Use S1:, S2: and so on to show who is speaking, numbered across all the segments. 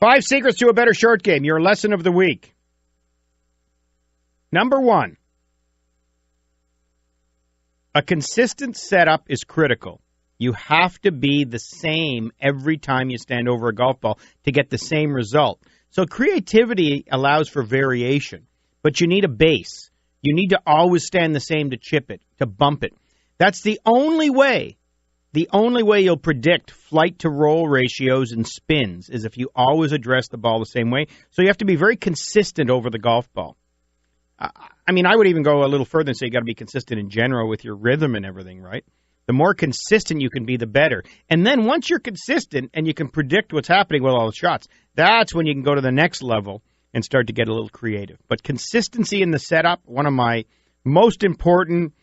S1: 5 secrets to a better short game, your lesson of the week. Number 1, a consistent setup is critical. You have to be the same every time you stand over a golf ball to get the same result. So creativity allows for variation, but you need a base. You need to always stand the same to chip it, to bump it. That's the only way you'll predict flight to roll ratios and spins is if you always address the ball the same way. So you have to be very consistent over the golf ball. I mean, I would even go a little further and say you got to be consistent in general with your rhythm and everything, right? The more consistent you can be, the better. And then once you're consistent and you can predict what's happening with all the shots, that's when you can go to the next level and start to get a little creative. But consistency in the setup, one of my most important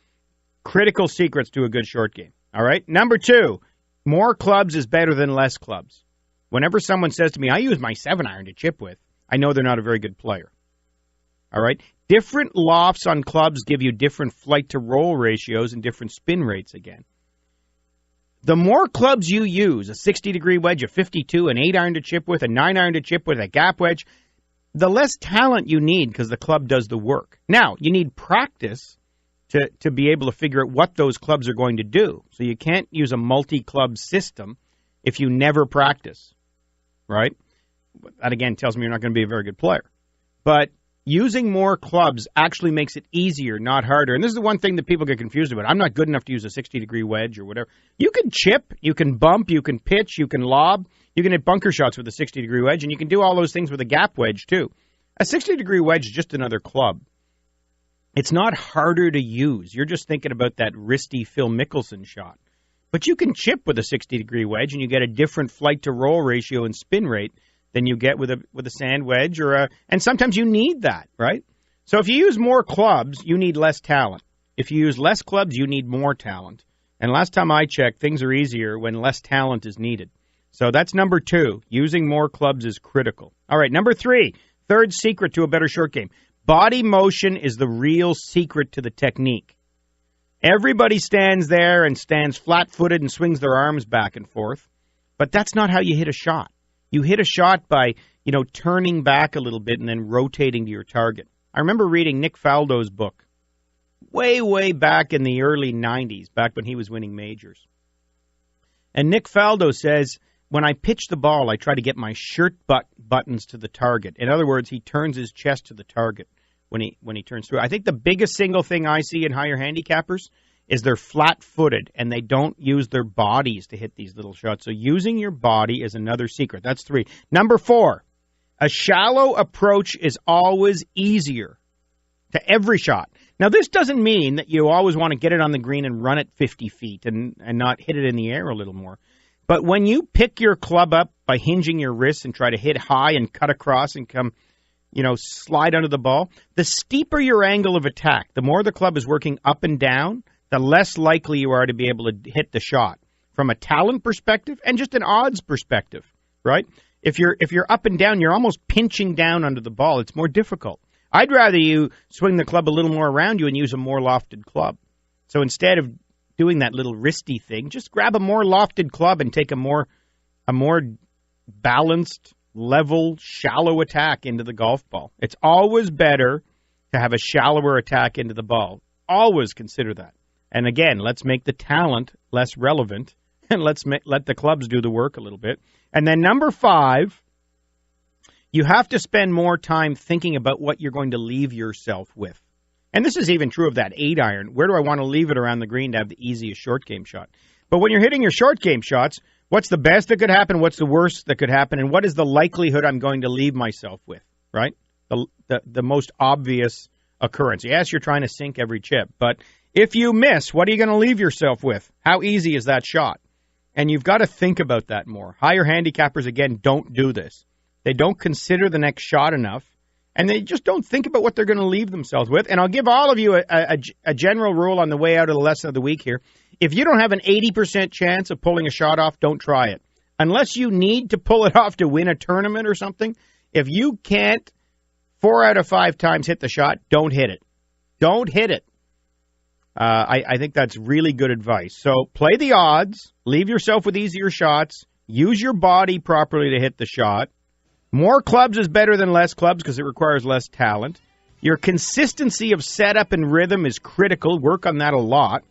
S1: critical secrets to a good short game. All right? Number 2, more clubs is better than less clubs. Whenever someone says to me, I use my 7-iron to chip with, I know they're not a very good player. All right? Different lofts on clubs give you different flight to roll ratios and different spin rates again. The more clubs you use, a 60-degree wedge, a 52, an 8-iron to chip with, a 9-iron to chip with, a gap wedge, the less talent you need because the club does the work. Now, you need practice to be able to figure out what those clubs are going to do. So you can't use a multi-club system if you never practice, right? That, again, tells me you're not going to be a very good player. But using more clubs actually makes it easier, not harder. And this is the one thing that people get confused about. I'm not good enough to use a 60-degree wedge or whatever. You can chip, you can bump, you can pitch, you can lob. You can hit bunker shots with a 60-degree wedge, and you can do all those things with a gap wedge, too. A 60-degree wedge is just another club. It's not harder to use. You're just thinking about that wristy Phil Mickelson shot. But you can chip with a 60-degree wedge, and you get a different flight-to-roll ratio and spin rate than you get with a sand wedge and sometimes you need that, right? So if you use more clubs, you need less talent. If you use less clubs, you need more talent. And last time I checked, things are easier when less talent is needed. So that's number 2. Using more clubs is critical. All right, number 3, third secret to a better short game. Body motion is the real secret to the technique. Everybody stands there and stands flat-footed and swings their arms back and forth, but that's not how you hit a shot. You hit a shot by, turning back a little bit and then rotating to your target. I remember reading Nick Faldo's book way, way back in the early 90s, back when he was winning majors. And Nick Faldo says, when I pitch the ball, I try to get my shirt buttons to the target. In other words, he turns his chest to the target when he turns through. I think the biggest single thing I see in higher handicappers is they're flat-footed, and they don't use their bodies to hit these little shots. So using your body is another secret. That's 3. Number 4, a shallow approach is always easier to every shot. Now, this doesn't mean that you always want to get it on the green and run it 50 feet and not hit it in the air a little more. But when you pick your club up by hinging your wrists and try to hit high and cut across and come, slide under the ball, the steeper your angle of attack, the more the club is working up and down, the less likely you are to be able to hit the shot from a talent perspective and just an odds perspective, right? If you're up and down, you're almost pinching down under the ball. It's more difficult. I'd rather you swing the club a little more around you and use a more lofted club. So instead of doing that little wristy thing, just grab a more lofted club and take a more balanced, level, shallow attack into the golf ball. It's always better to have a shallower attack into the ball. Always consider that. And again, let's make the talent less relevant, and let the clubs do the work a little bit. And then number 5, you have to spend more time thinking about what you're going to leave yourself with. And this is even true of that 8-iron. Where do I want to leave it around the green to have the easiest short game shot? But when you're hitting your short game shots, what's the best that could happen? What's the worst that could happen? And what is the likelihood I'm going to leave myself with, right? The most obvious occurrence. Yes, you're trying to sink every chip, but if you miss, what are you going to leave yourself with? How easy is that shot? And you've got to think about that more. Higher handicappers, again, don't do this. They don't consider the next shot enough, and they just don't think about what they're going to leave themselves with. And I'll give all of you a general rule on the way out of the lesson of the week here. If you don't have an 80% chance of pulling a shot off, don't try it. Unless you need to pull it off to win a tournament or something, if you can't 4 out of 5 times hit the shot, don't hit it. Don't hit it. I think that's really good advice. So play the odds, leave yourself with easier shots, use your body properly to hit the shot, More clubs is better than less clubs because it requires less talent. Your consistency of setup and rhythm is critical. Work on that a lot.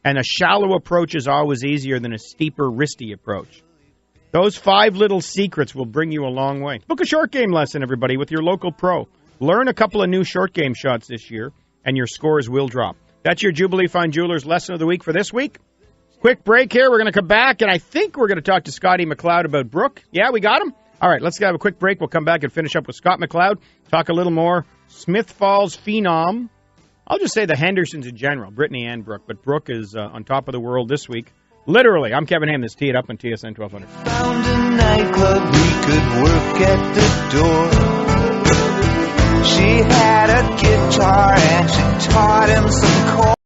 S1: And a shallow approach is always easier than a steeper, wristy approach. Those 5 little secrets will bring you a long way. Book a short game lesson, everybody, with your local pro. Learn a couple of new short game shots this year, and your scores will drop. That's your Jubilee Fine Jewelers lesson of the week for this week. Quick break here. We're going to come back, and I think we're going to talk to Scotty McLeod about Brooke. Yeah, we got him? All right, let's have a quick break. We'll come back and finish up with Scott McLeod, talk a little more Smith Falls phenom. I'll just say the Hendersons in general, Brittany and Brooke, but Brooke is on top of the world this week. Literally, I'm Kevin Haime. This Tee It Up on TSN 1200.
S2: Found a nightclub we could work at the door. She had a guitar and she taught him some chords.